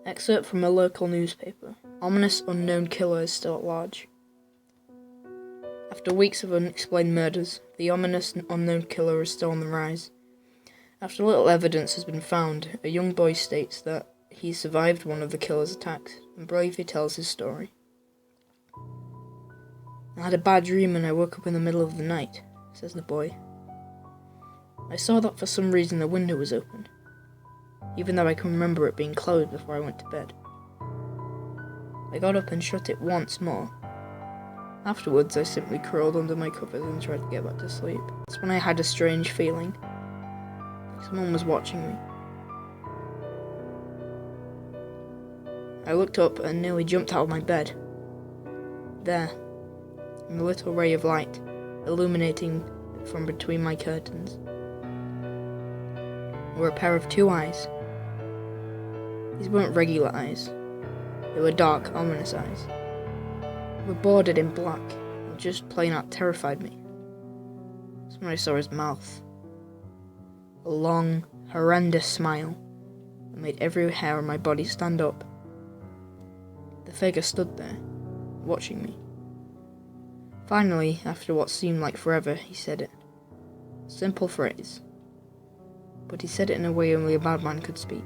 Excerpt from a local newspaper. Ominous unknown killer is still at large. After weeks of unexplained murders, the ominous unknown killer is still on the rise. After little evidence has been found, a young boy states that he survived one of the killer's attacks and bravely tells his story. "I had a bad dream and I woke up in the middle of the night," says the boy. "I saw that for some reason the window was open, even though I can remember it being closed before I went to bed. I got up and shut it once more. Afterwards, I simply crawled under my covers and tried to get back to sleep. That's when I had a strange feeling, like someone was watching me. I looked up and nearly jumped out of my bed. There, in a little ray of light, illuminating from between my curtains, were a pair of 2 eyes. These weren't regular eyes. They were dark, ominous eyes. They were bordered in black, and just plain out terrified me. That's when I saw his mouth. A long, horrendous smile that made every hair on my body stand up. The figure stood there, watching me. Finally, after what seemed like forever, he said it. A simple phrase. But he said it in a way only a madman could speak.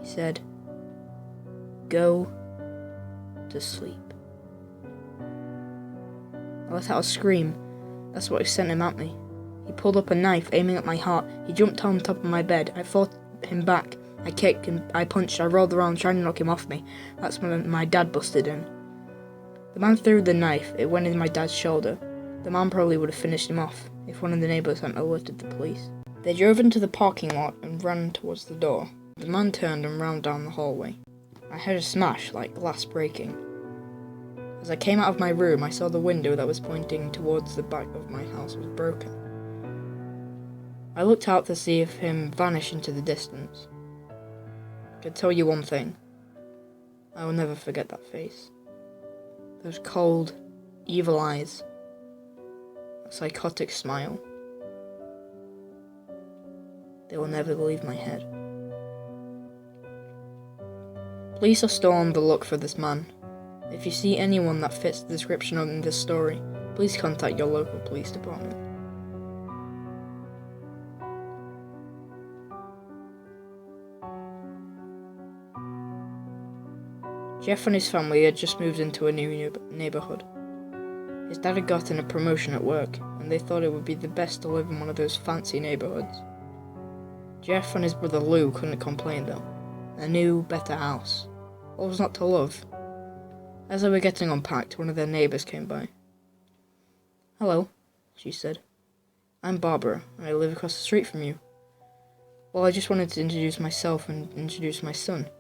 He said, "Go to sleep." I let out a scream. That's what sent him at me. He pulled up a knife, aiming at my heart. He jumped on top of my bed. I fought him back. I kicked him, I punched, I rolled around trying to knock him off me. That's when my dad busted in. The man threw the knife. It went in my dad's shoulder. The man probably would have finished him off if one of the neighbours hadn't alerted the police. They drove into the parking lot and ran towards the door. The man turned and ran down the hallway. I heard a smash, like glass breaking. As I came out of my room, I saw the window that was pointing towards the back of my house was broken. I looked out to see him vanish into the distance. I can tell you one thing. I will never forget that face. Those cold, evil eyes. A psychotic smile. They will never leave my head. Police are still on the look for this man. If you see anyone that fits the description in this story, please contact your local police department. Jeff and his family had just moved into a new neighborhood. His dad had gotten a promotion at work, and they thought it would be the best to live in one of those fancy neighborhoods. Jeff and his brother Lou couldn't complain though. A new, better house. What was not to love? As they were getting unpacked, one of their neighbours came by. "Hello," she said. "I'm Barbara, and I live across the street from you. Well, I just wanted to introduce myself and introduce my son."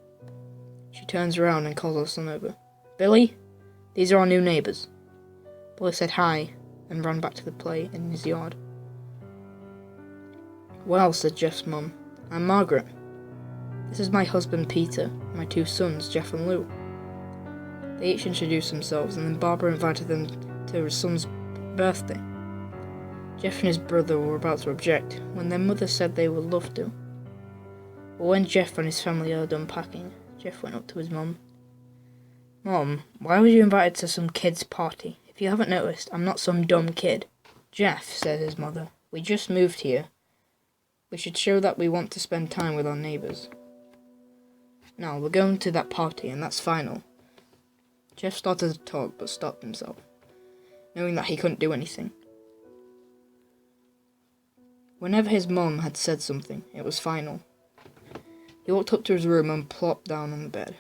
She turns around and calls her son over. "Billy, these are our new neighbours." Billy said hi, and ran back to the play in his yard. "Well," said Jeff's mum, "I'm Margaret. This is my husband Peter, and my 2 sons, Jeff and Lou." They each introduced themselves, and then Barbara invited them to her son's birthday. Jeff and his brother were about to object, when their mother said they would love to. But when Jeff and his family are done packing, Jeff went up to his mum. "Mum, why were you invited to some kid's party? If you haven't noticed, I'm not some dumb kid." "Jeff," said his mother, "we just moved here. We should show that we want to spend time with our neighbours. Now, we're going to that party, and that's final." Jeff started to talk, but stopped himself, knowing that he couldn't do anything. Whenever his mum had said something, it was final. He walked up to his room and plopped down on the bed.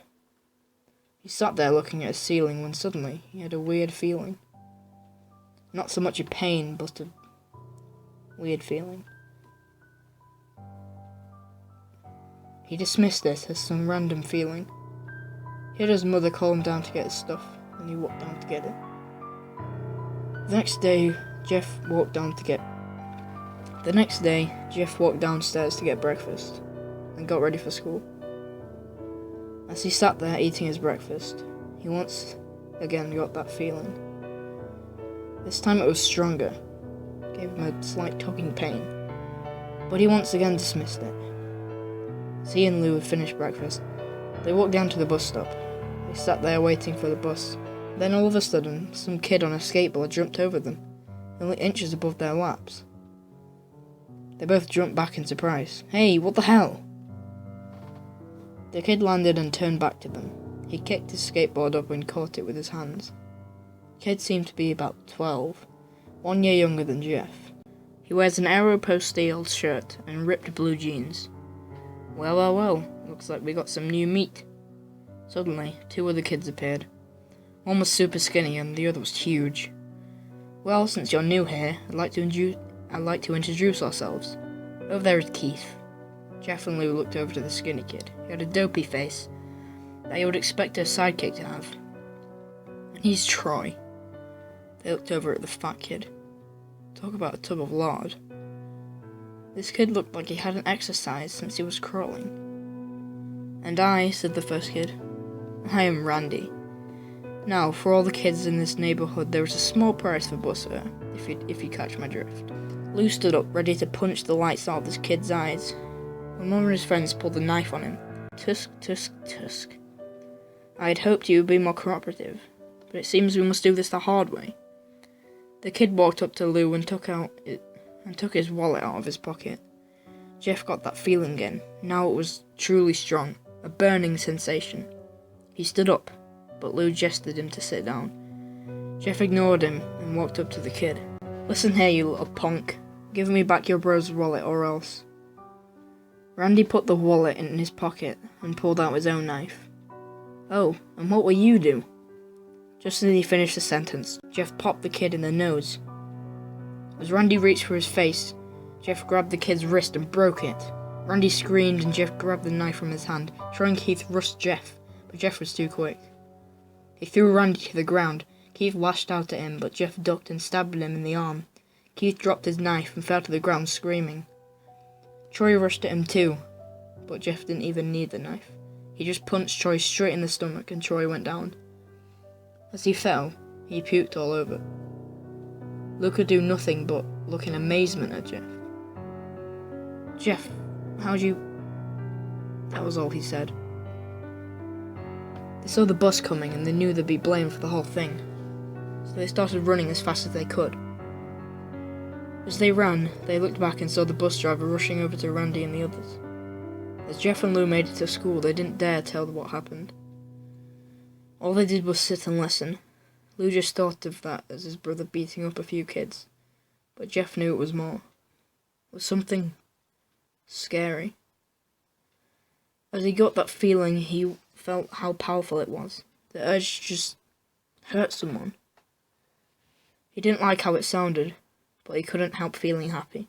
He sat there looking at his ceiling when suddenly he had a weird feeling. Not so much a pain, but a weird feeling. He dismissed it as some random feeling. He heard his mother call him down to get his stuff, and he walked down to get it. The next day, Jeff walked downstairs to get breakfast, and got ready for school. As he sat there eating his breakfast, he once again got that feeling. This time it was stronger, gave him a slight tugging pain, but he once again dismissed it. As he and Lou had finished breakfast, they walked down to the bus stop. They sat there waiting for the bus. Then all of a sudden, some kid on a skateboard jumped over them, only inches above their laps. They both jumped back in surprise. "Hey, what the hell?" The kid landed and turned back to them. He kicked his skateboard up and caught it with his hands. The kid seemed to be about 12, 1 year younger than Jeff. He wears an Aeropostale shirt and ripped blue jeans. Well, looks like we got some new meat. Suddenly, 2 other kids appeared. One was super skinny and the other was huge. "Well, since you're new here, I'd like to introduce ourselves. Over there is Keith." Jeff and Lou looked over to the skinny kid. He had a dopey face that you would expect a sidekick to have. "And he's Troy." They looked over at the fat kid. Talk about a tub of lard. This kid looked like he hadn't exercised since he was crawling. "And I," said the first kid, "I am Randy. Now, for all the kids in this neighborhood, there is a small prize for Buster, if you catch my drift." Lou stood up, ready to punch the lights out of this kid's eyes, when one of his friends pulled a knife on him. Tusk, tusk, tusk. "I had hoped you would be more cooperative, but it seems we must do this the hard way." The kid walked up to Lou and took his wallet out of his pocket. Jeff got that feeling again. Now it was truly strong, a burning sensation. He stood up, but Lou gestured him to sit down. Jeff ignored him and walked up to the kid. "Listen here, you little punk. Give me back your bro's wallet or else." Randy put the wallet in his pocket and pulled out his own knife. "Oh, and what will you do?" Just as he finished the sentence, Jeff popped the kid in the nose. As Randy reached for his face, Jeff grabbed the kid's wrist and broke it. Randy screamed and Jeff grabbed the knife from his hand, trying Keith rushed Jeff, but Jeff was too quick. He threw Randy to the ground. Keith lashed out at him, but Jeff ducked and stabbed him in the arm. Keith dropped his knife and fell to the ground screaming. Troy rushed at him too, but Jeff didn't even need the knife. He just punched Troy straight in the stomach and Troy went down. As he fell, he puked all over. Lou could do nothing but look in amazement at Jeff. "Jeff, how'd you..." That was all he said. They saw the bus coming and they knew they'd be blamed for the whole thing, so they started running as fast as they could. As they ran, they looked back and saw the bus driver rushing over to Randy and the others. As Jeff and Lou made it to school, they didn't dare tell what happened. All they did was sit and listen. Lou just thought of that as his brother beating up a few kids, but Jeff knew it was more. It was something scary. As he got that feeling, he felt how powerful it was. The urge to just hurt someone. He didn't like how it sounded, but he couldn't help feeling happy.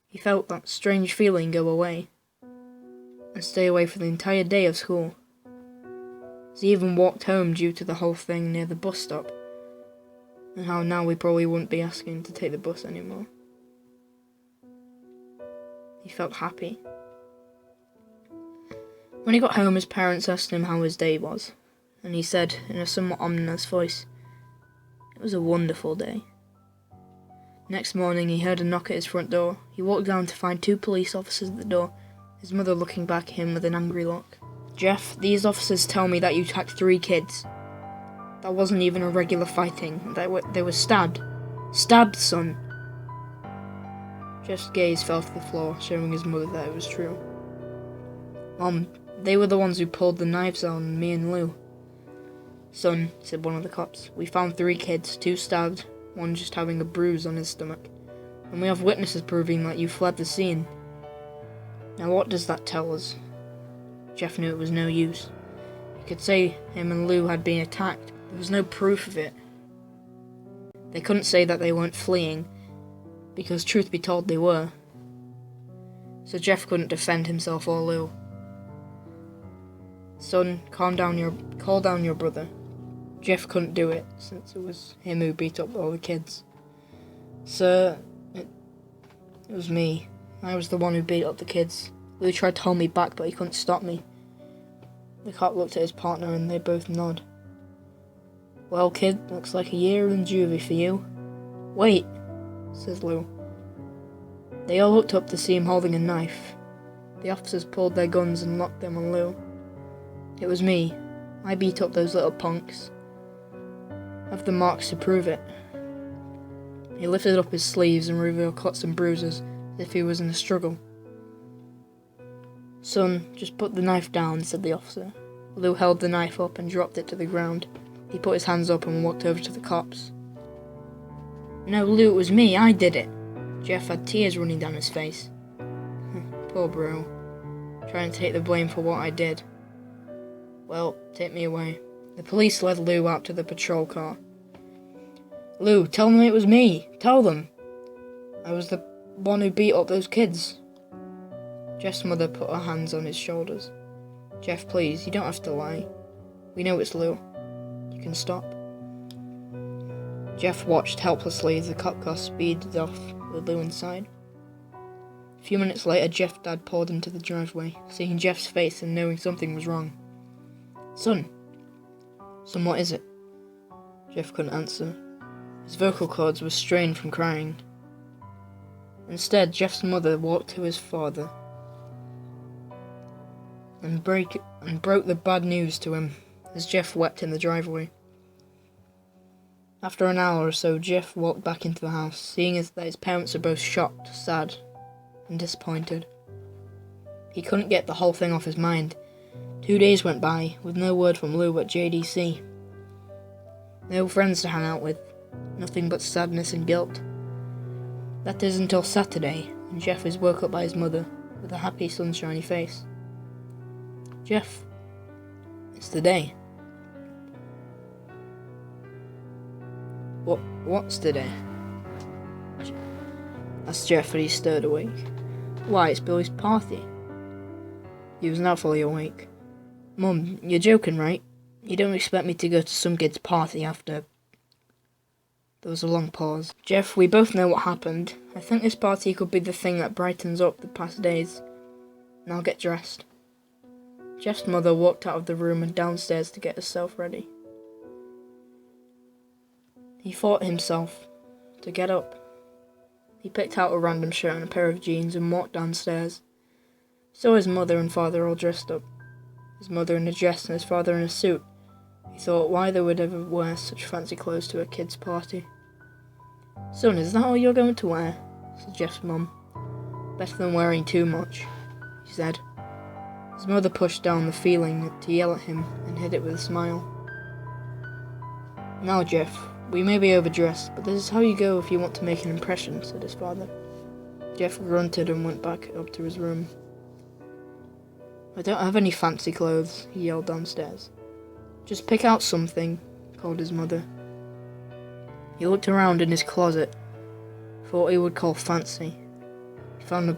He felt that strange feeling go away, and stay away for the entire day of school. As he even walked home due to the whole thing near the bus stop, and how now we probably wouldn't be asking to take the bus anymore. He felt happy. When he got home, his parents asked him how his day was, and he said in a somewhat ominous voice, "It was a wonderful day." Next morning, he heard a knock at his front door. He walked down to find 2 police officers at the door, his mother looking back at him with an angry look. "Jeff, these officers tell me that you attacked 3 kids. That wasn't even a regular fighting. They were stabbed. Stabbed, son." Jeff's gaze fell to the floor, showing his mother that it was true. "Mom, they were the ones who pulled the knives on me and Lou." "Son," said one of the cops, "we found 3 kids, 2 stabbed, 1 just having a bruise on his stomach. And we have witnesses proving that you fled the scene. Now what does that tell us?" Jeff knew it was no use. He could say him and Lou had been attacked. There was no proof of it. They couldn't say that they weren't fleeing, because truth be told they were. So Jeff couldn't defend himself or Lou. "Son, call down your brother." Jeff couldn't do it, since it was him who beat up all the kids. "Sir, it was me. I was the one who beat up the kids. Lou tried to hold me back, but he couldn't stop me." The cop looked at his partner and they both nod. "Well, kid, looks like a year in juvie for you." "Wait," says Lou. They all looked up to see him holding a knife. The officers pulled their guns and locked them on Lou. It was me. I beat up those little punks. I have the marks to prove it. He lifted up his sleeves and revealed cuts and bruises, as if he was in a struggle. Son, just put the knife down, said the officer. Lou held the knife up and dropped it to the ground. He put his hands up and walked over to the cops. No, Lou, it was me. I did it. Jeff had tears running down his face. Poor bro. Trying to take the blame for what I did. Well, take me away. The police led Lou out to the patrol car. Lou, tell them it was me. Tell them. I was the one who beat up those kids. Jeff's mother put her hands on his shoulders. Jeff, please, you don't have to lie. We know it's Lou. You can stop. Jeff watched helplessly as the cop car speeded off with Lou inside. A few minutes later, Jeff's dad pulled into the driveway, seeing Jeff's face and knowing something was wrong. Son, what is it? Jeff couldn't answer. His vocal cords were strained from crying. Instead, Jeff's mother walked to his father and broke the bad news to him as Jeff wept in the driveway. After an hour or so, Jeff walked back into the house, seeing that his parents were both shocked, sad, and disappointed. He couldn't get the whole thing off his mind. 2 days went by, with no word from Lou at JDC. No friends to hang out with, nothing but sadness and guilt. That is until Saturday, when Jeff is woke up by his mother, with a happy, sunshiny face. Jeff, it's the day. What's today? Asked Jeff as he stirred awake. Why, it's Billy's party. He was now fully awake. Mum, you're joking, right? You don't expect me to go to some kid's party after... There was a long pause. Jeff, we both know what happened. I think this party could be the thing that brightens up the past days. Now get dressed. Jeff's mother walked out of the room and downstairs to get herself ready. He fought himself to get up. He picked out a random shirt and a pair of jeans and walked downstairs. Saw his mother and father all dressed up. His mother in a dress and his father in a suit. He thought why they would ever wear such fancy clothes to a kid's party. Son, is that all you're going to wear? Said Jeff's mum. Better than wearing too much, he said. His mother pushed down the feeling to yell at him and hid it with a smile. Now, Jeff, we may be overdressed, but this is how you go if you want to make an impression, said his father. Jeff grunted and went back up to his room. I don't have any fancy clothes, he yelled downstairs. Just pick out something, called his mother. He looked around in his closet for what he would call fancy. He found a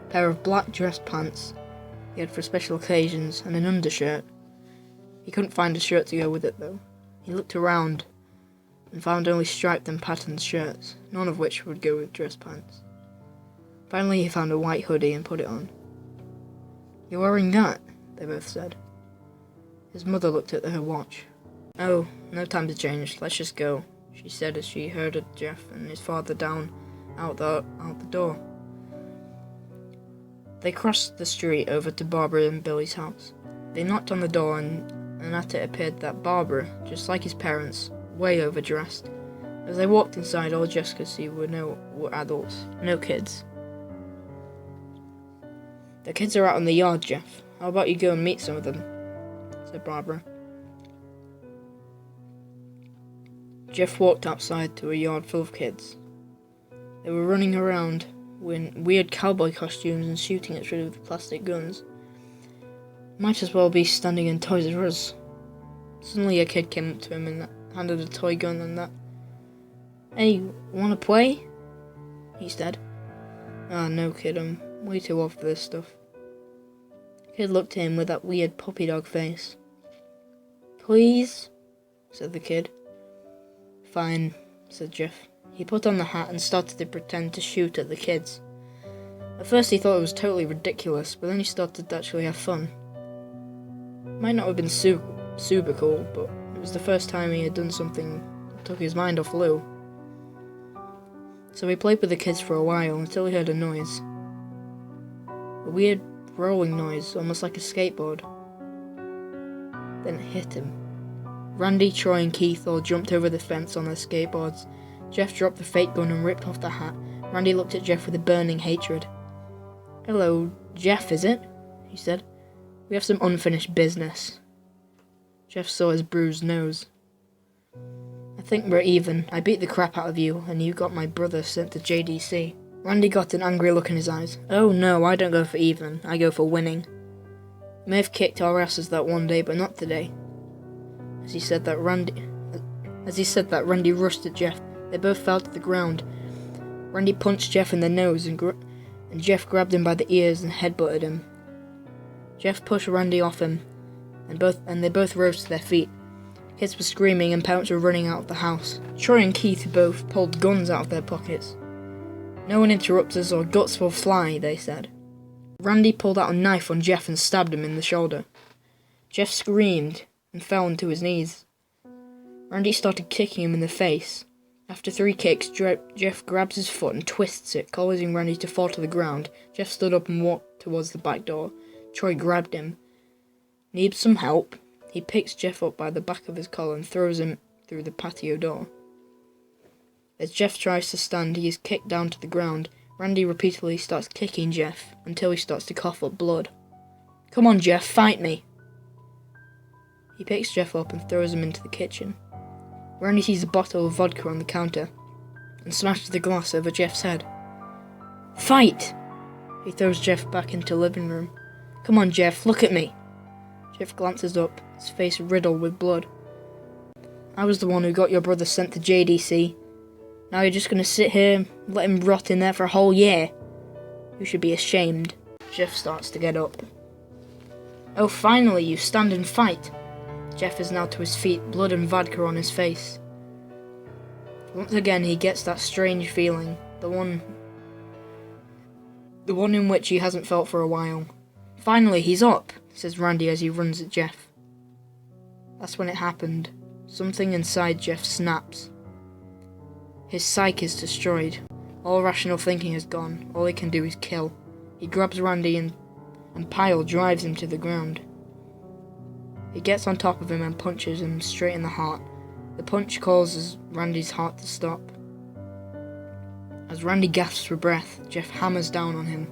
pair of black dress pants he had for special occasions and an undershirt. He couldn't find a shirt to go with it though. He looked around and found only striped and patterned shirts, none of which would go with dress pants. Finally he found a white hoodie and put it on. You're wearing that, they both said. His mother looked at her watch. Oh, no time to change, let's just go, she said as she herded Jeff and his father down out the door. They crossed the street over to Barbara and Billy's house. They knocked on the door and at it appeared that Barbara, just like his parents, way overdressed. As they walked inside, all Jeff could see were adults, no kids. The kids are out in the yard, Jeff. How about you go and meet some of them? Said Barbara. Jeff walked outside to a yard full of kids. They were running around in weird cowboy costumes and shooting at each other with plastic guns. Might as well be standing in Toys R Us. Suddenly a kid came up to him and handed a toy gun and that. Hey, wanna play? He said. Ah, no kid, I'm way too old for this stuff. The kid looked at him with that weird puppy dog face. Please? Said the kid. Fine, said Jeff. He put on the hat and started to pretend to shoot at the kids. At first he thought it was totally ridiculous, but then he started to actually have fun. It might not have been super cool, but it was the first time he had done something that took his mind off Lou. So he played with the kids for a while until he heard a noise. A weird rolling noise, almost like a skateboard. Then it hit him. Randy, Troy, and Keith all jumped over the fence on their skateboards. Jeff dropped the fake gun and ripped off the hat. Randy looked at Jeff with a burning hatred. "Hello, Jeff, is it?" he said. "We have some unfinished business." Jeff saw his bruised nose. "I think we're even. I beat the crap out of you, and you got my brother sent to JDC. Randy got an angry look in his eyes. "Oh no, I don't go for even. I go for winning. You may have kicked our asses that one day, but not today." As he said that, Randy rushed at Jeff. They both fell to the ground. Randy punched Jeff in the nose, and Jeff grabbed him by the ears and headbutted him. Jeff pushed Randy off him, and they both rose to their feet. Kids were screaming and parents were running out of the house. Troy and Keith both pulled guns out of their pockets. "No one interrupts us or guts will fly," they said. Randy pulled out a knife on Jeff and stabbed him in the shoulder. Jeff screamed and fell onto his knees. Randy started kicking him in the face. After 3 kicks, Jeff grabs his foot and twists it, causing Randy to fall to the ground. Jeff stood up and walked towards the back door. Troy grabbed him. "Need some help?" He picks Jeff up by the back of his collar and throws him through the patio door. As Jeff tries to stand, he is kicked down to the ground. Randy repeatedly starts kicking Jeff until he starts to cough up blood. "Come on, Jeff, fight me!" He picks Jeff up and throws him into the kitchen. Randy sees a bottle of vodka on the counter and smashes the glass over Jeff's head. "Fight!" He throws Jeff back into the living room. "Come on, Jeff, look at me." Jeff glances up, his face riddled with blood. "I was the one who got your brother sent to JDC. Now you're just gonna sit here and let him rot in there for a whole year? You should be ashamed." Jeff starts to get up. "Oh, finally, you stand and fight." Jeff is now to his feet, blood and vodka on his face. Once again, he gets that strange feeling, the one in which he hasn't felt for a while. "Finally, he's up," says Randy as he runs at Jeff. That's when it happened. Something inside Jeff snaps. His psyche is destroyed. All rational thinking is gone. All he can do is kill. He grabs Randy and Pyle drives him to the ground. He gets on top of him and punches him straight in the heart. The punch causes Randy's heart to stop. As Randy gasps for breath, Jeff hammers down on him.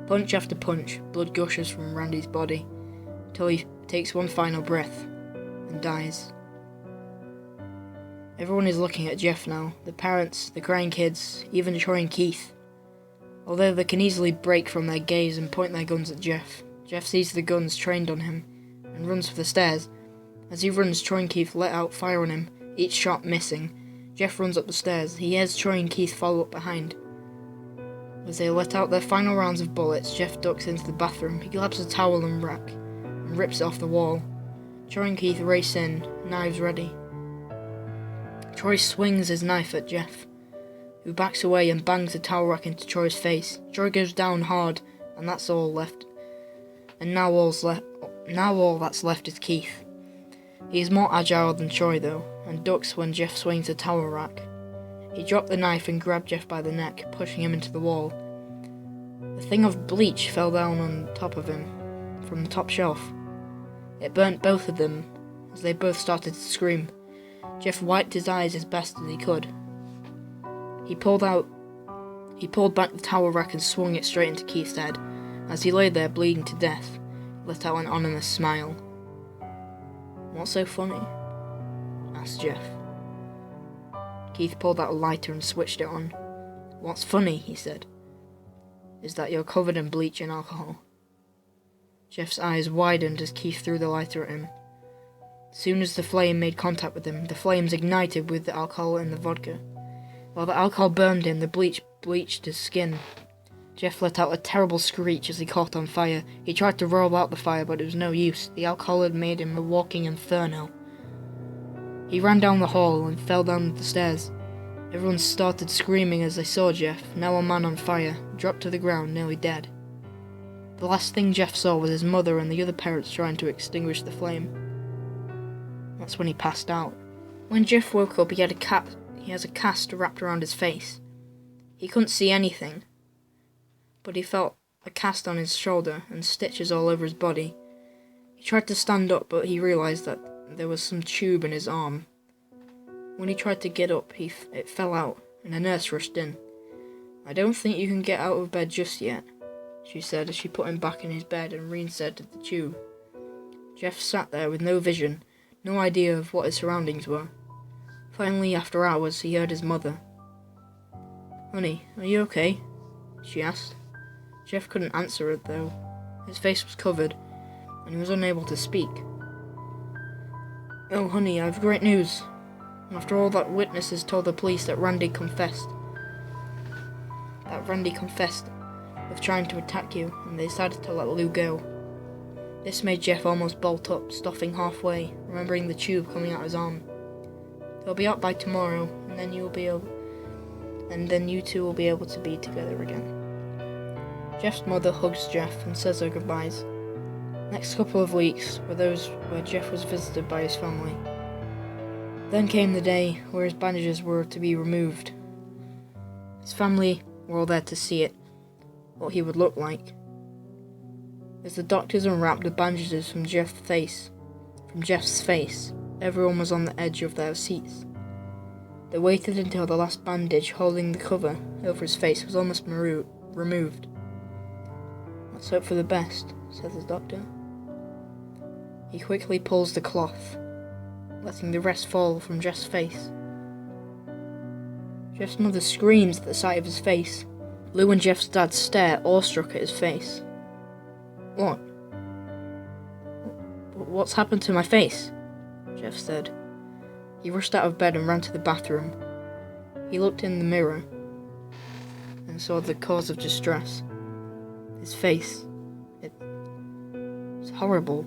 Punch after punch, blood gushes from Randy's body, until he takes one final breath and dies. Everyone is looking at Jeff now, the parents, the crying kids, even Troy and Keith. Although they can easily break from their gaze and point their guns at Jeff, Jeff sees the guns trained on him and runs for the stairs. As he runs, Troy and Keith let out fire on him, each shot missing. Jeff runs up the stairs. He hears Troy and Keith follow up behind. As they let out their final rounds of bullets, Jeff ducks into the bathroom. He grabs a towel and rack and rips it off the wall. Troy and Keith race in, knives ready. Troy swings his knife at Jeff, who backs away and bangs the towel rack into Troy's face. Troy goes down hard, and that's all left. And now all that's left is Keith. He is more agile than Troy though, and ducks when Jeff swings the towel rack. He dropped the knife and grabbed Jeff by the neck, pushing him into the wall. The thing of bleach fell down on top of him, from the top shelf. It burnt both of them, as they both started to scream. Jeff wiped his eyes as best as he could. He pulled back the towel rack and swung it straight into Keith's head. As he lay there bleeding to death, he let out an ominous smile. "What's so funny?" asked Jeff. Keith pulled out a lighter and switched it on. "What's funny," he said, "is that you're covered in bleach and alcohol." Jeff's eyes widened as Keith threw the lighter at him. As soon as the flame made contact with him, the flames ignited with the alcohol and the vodka. While the alcohol burned him, the bleach bleached his skin. Jeff let out a terrible screech as he caught on fire. He tried to roll out the fire, but it was no use. The alcohol had made him a walking inferno. He ran down the hall and fell down the stairs. Everyone started screaming as they saw Jeff, now a man on fire, dropped to the ground, nearly dead. The last thing Jeff saw was his mother and the other parents trying to extinguish the flame. That's when he passed out. When Jeff woke up, he has a cast wrapped around his face. He couldn't see anything, but he felt a cast on his shoulder and stitches all over his body. He tried to stand up, but he realised that there was some tube in his arm. When he tried to get up, it fell out, and a nurse rushed in. "I don't think you can get out of bed just yet," she said as she put him back in his bed and reinserted the tube. Jeff sat there with no vision, no idea of what his surroundings were. Finally, after hours, he heard his mother. "Honey, are you okay?" she asked. Jeff couldn't answer it though. His face was covered, and he was unable to speak. "Oh, honey, I've great news. After all that, witnesses told the police that Randy confessed of trying to attack you, and they decided to let Lou go." This made Jeff almost bolt up, stopping halfway, remembering the tube coming out his arm. "They'll be out by tomorrow, and then you two will be able to be together again." Jeff's mother hugs Jeff and says her goodbyes. Next couple of weeks were those where Jeff was visited by his family. Then came the day where his bandages were to be removed. His family were all there to see it, what he would look like. As the doctors unwrapped the bandages from Jeff's face, everyone was on the edge of their seats. They waited until the last bandage holding the cover over his face was almost removed. "Let's hope for the best," said the doctor. He quickly pulls the cloth, letting the rest fall from Jeff's face. Jeff's mother screams at the sight of his face. Lou and Jeff's dad stare awestruck at his face. "What? What's happened to my face?" Jeff said. He rushed out of bed and ran to the bathroom. He looked in the mirror and saw the cause of distress. His face. It was horrible.